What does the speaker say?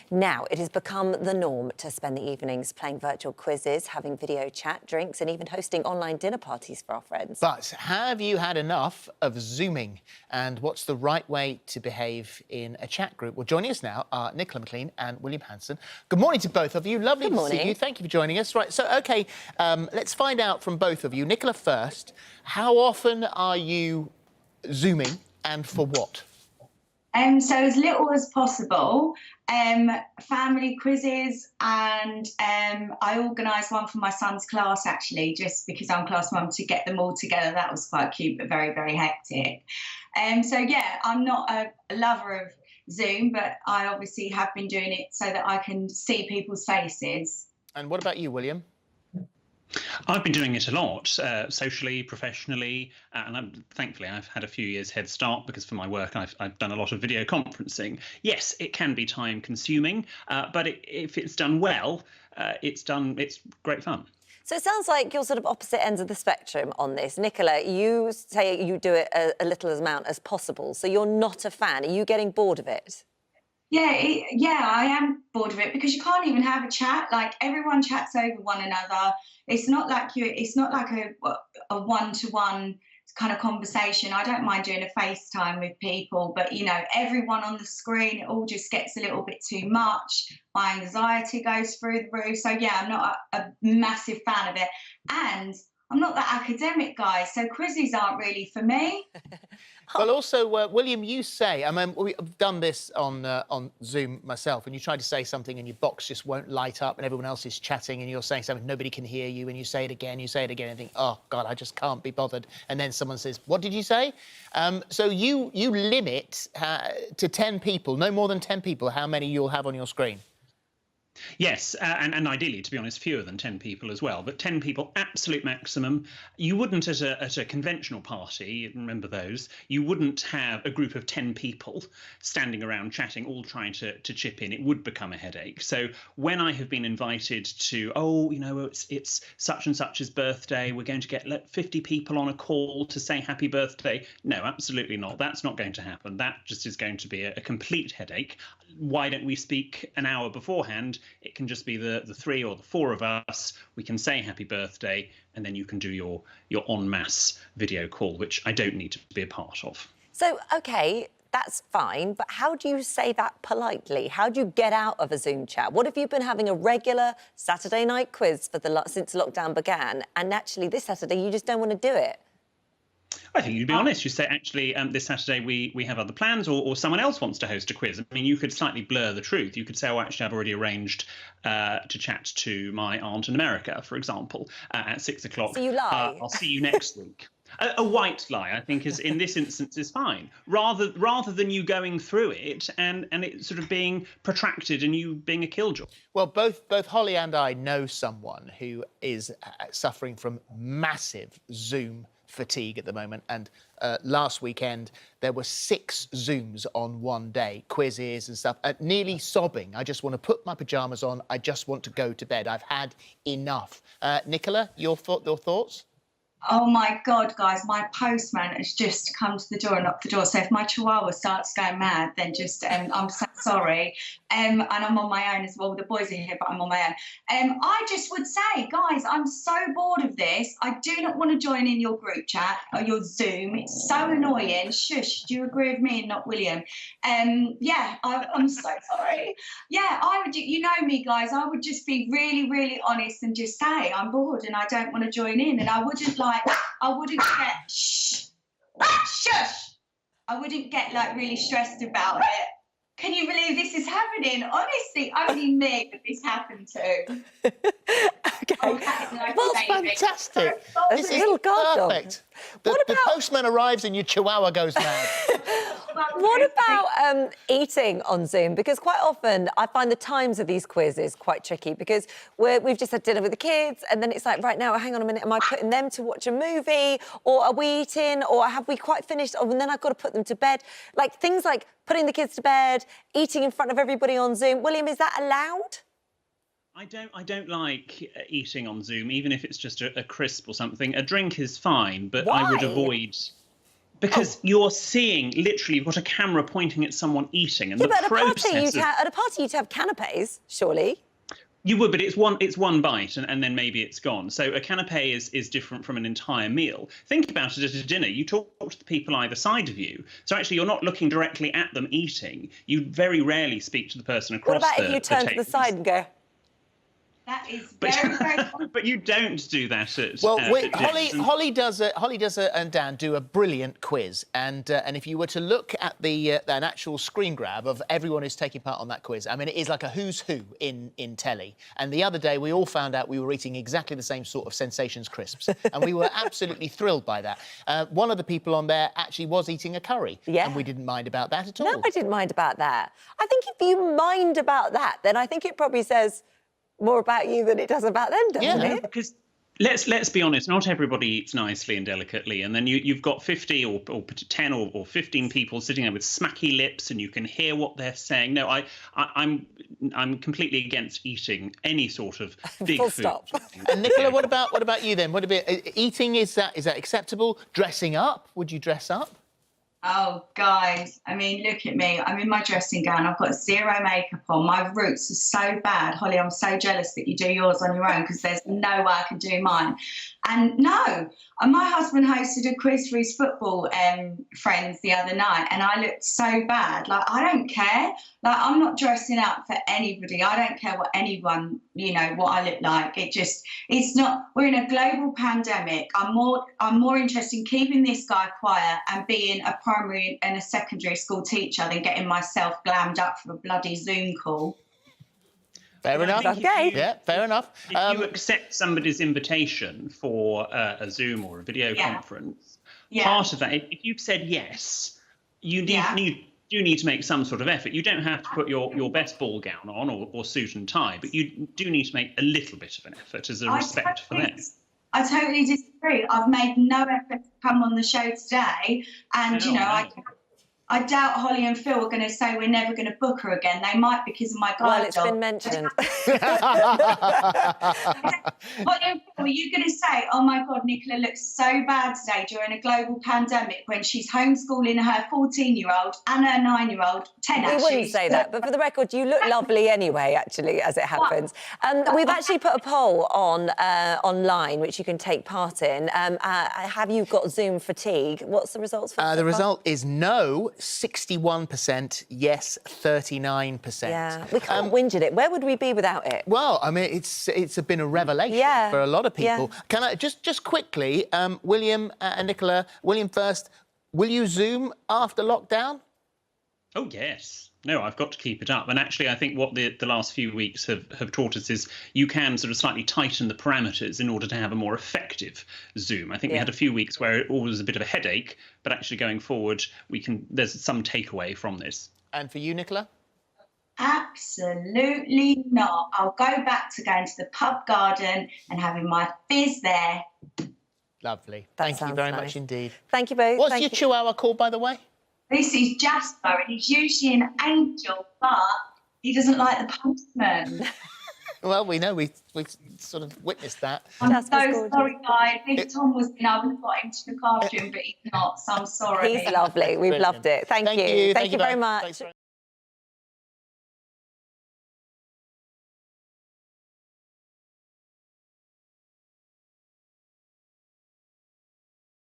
Now, it has become the norm to spend the evenings playing virtual quizzes, having video chat, drinks and even hosting online dinner parties for our friends. But have you had enough of Zooming? And what's the right way to behave in a chat group? Well, joining us now are Nicola McLean and William Hanson. Good morning to both of you. Lovely to see you. Thank you for joining us. Right, so, OK, let's find out from both of you. Nicola first, how often are you Zooming and for what? So as little as possible, family quizzes, and I organised one for my son's class, actually, just because I'm class mum, to get them all together. That was quite cute, but very, very hectic. So, yeah, I'm not a lover of Zoom, but I obviously have been doing it so that I can see people's faces. And what about you, William? I've been doing it a lot, socially, professionally, and thankfully I've had a few years head start because for my work I've done a lot of video conferencing. Yes, it can be time consuming, but if it's done well, it's great fun. So it sounds like you're sort of opposite ends of the spectrum on this. Nicola, you say you do it a little amount as possible, so you're not a fan. Are you getting bored of it? Yeah, I am bored of it because you can't even have a chat. Like, everyone chats over one another. It's not like a one-to-one kind of conversation. I don't mind doing a FaceTime with people, but, you know, everyone on the screen, it all just gets a little bit too much. My anxiety goes through the roof. So, yeah, I'm not a massive fan of it. And I'm not that academic, guy, so quizzes aren't really for me. Well, also, William, you say, I mean, we've done this on Zoom myself, and you try to say something and your box just won't light up and everyone else is chatting and you're saying something, nobody can hear you, and you say it again, and think, oh, God, I just can't be bothered. And then someone says, what did you say? So you limit to 10 people, no more than 10 people, how many you'll have on your screen. Yes, and ideally, to be honest, fewer than 10 people as well. But 10 people, absolute maximum. You wouldn't, at a conventional party, remember those, you wouldn't have a group of 10 people standing around chatting, all trying to chip in. It would become a headache. So when I have been invited to, oh, you know, it's such and such's birthday, we're going to get 50 people on a call to say happy birthday. No, absolutely not. That's not going to happen. That just is going to be a complete headache. Why don't we speak an hour beforehand? It can just be the 3 or the 4 of us. We can say happy birthday, and then you can do your en masse video call, which I don't need to be a part of. So, OK, that's fine, but how do you say that politely? How do you get out of a Zoom chat? What if you've been having a regular Saturday night quiz since lockdown began, and actually this Saturday you just don't want to do it? I think you'd be honest. You say, actually, this Saturday we have other plans, or someone else wants to host a quiz. I mean, you could slightly blur the truth. You could say, oh, actually, I've already arranged to chat to my aunt in America, for example, at 6 o'clock. So you lie. I'll see you next week. A white lie, I think, is in this instance is fine. Rather than you going through it and it sort of being protracted and you being a killjoy. Well, both Holly and I know someone who is suffering from massive Zoom fatigue at the moment, and last weekend there were 6 Zooms on one day, quizzes and stuff, nearly sobbing. I just want to put my pyjamas on, I just want to go to bed, I've had enough. Nicola, your thoughts? Oh my God, guys, my postman has just come to the door and knocked the door. So if my chihuahua starts going mad, then just, I'm so sorry. And I'm on my own as well. The boys are here, but I'm on my own. I just would say, guys, I'm so bored of this. I do not want to join in your group chat or your Zoom. It's so annoying. Shush, do you agree with me and not William? Yeah, I'm so sorry. Yeah, I would, you know me, guys, I would just be really, really honest and just say I'm bored and I don't want to join in. And I wouldn't get, shush. I wouldn't get really stressed about it. Can you believe this is happening? Honestly, only me that this happened to. OK. Oh, That's fantastic. This is perfect. The postman arrives and your chihuahua goes mad. What about eating on Zoom? Because quite often I find the times of these quizzes quite tricky because we've just had dinner with the kids and then it's like, right now, hang on a minute, am I putting them to watch a movie, or are we eating, or have we quite finished? Oh, and then I've got to put them to bed. Like things like putting the kids to bed, eating in front of everybody on Zoom. William, is that allowed? I don't like eating on Zoom, even if it's just a crisp or something. A drink is fine, but Why? I would avoid. Because you're seeing, literally, you've got a camera pointing at someone eating, and Yeah, the but process at a party you'd have canapes, surely. You would, but it's one bite, and then maybe it's gone. So a canapé is different from an entire meal. Think about it at a dinner. You talk to the people either side of you. So actually, you're not looking directly at them eating. You very rarely speak to the person across What about if you turn to the side and go... That is very But you don't do that at... Well, Holly Holly and Dan do a brilliant quiz, and if you were to look at an actual screen grab of everyone who's taking part on that quiz, I mean, it is like a who's who in telly. And the other day, we all found out we were eating exactly the same sort of Sensations crisps, and we were absolutely thrilled by that. One of the people on there actually was eating a curry, and we didn't mind about that at all. No, I didn't mind about that. I think if you mind about that, then I think it probably says more about you than it does about them, doesn't it? Because let's be honest, not everybody eats nicely and delicately, and then you've got 50 or 10 or 15 people sitting there with smacky lips, and you can hear what they're saying. No, I'm completely against eating any sort of big Full food. stop. And Nicola, what about you then? What about eating? Is that acceptable? Dressing up? Would you dress up? Oh, guys, I mean, look at me. I'm in my dressing gown. I've got zero makeup on. My roots are so bad. Holly, I'm so jealous that you do yours on your own because there's no way I can do mine. And no, my husband hosted a quiz for his football friends the other night, and I looked so bad. Like, I don't care. Like, I'm not dressing up for anybody. I don't care what anyone, what I look like. It's not. We're in a global pandemic. I'm more interested in keeping this guy quiet and being a primary and a secondary school teacher than getting myself glammed up for a bloody Zoom call. Fair enough. Okay. Yeah, fair enough. If you accept somebody's invitation for a Zoom or a video conference, part of that, if you've said yes, you do need to make some sort of effort. You don't have to put your best ball gown on or suit and tie, but you do need to make a little bit of an effort as a respect for them. I totally disagree. I've made no effort to come on the show today, and I doubt Holly and Phil are going to say we're never going to book her again. They might because of my guide Well, it's dog. been mentioned. Holly and Phil, are you going to say, oh my God, Nicola looks so bad today during a global pandemic when she's homeschooling her 14-year-old and her 9-year-old, 10 We actually. wouldn't say that, but for the record, you look lovely anyway, actually, as it happens. We've actually put a poll on online, which you can take part in. Have you got Zoom fatigue? What's the results for The result is no, 61%, yes, 39%. Yeah, we can't whinge at it. Where would we be without it? Well, I mean, it's been a revelation for a lot of people. Can I just quickly, William and Nicola, William first, will you Zoom after lockdown? Oh, yes. No, I've got to keep it up. And actually, I think what the last few weeks have taught us is you can sort of slightly tighten the parameters in order to have a more effective Zoom. I think we had a few weeks where it was a bit of a headache, but actually going forward, there's some takeaway from this. And for you, Nicola? Absolutely not. I'll go back to going to the pub garden and having my fizz there. Lovely. That Thank you sounds very nice. much indeed. Thank you both. What's your Chihuahua called, by the way? This is Jasper, and he's usually an angel, but he doesn't like the postman. Well, we know we sort of witnessed that. I'm Jasper's so sorry, guys. If Tom was in, I would have got him to look after him, but he's not, so I'm sorry. He's lovely. We've loved it. Thank you. Thank you very much.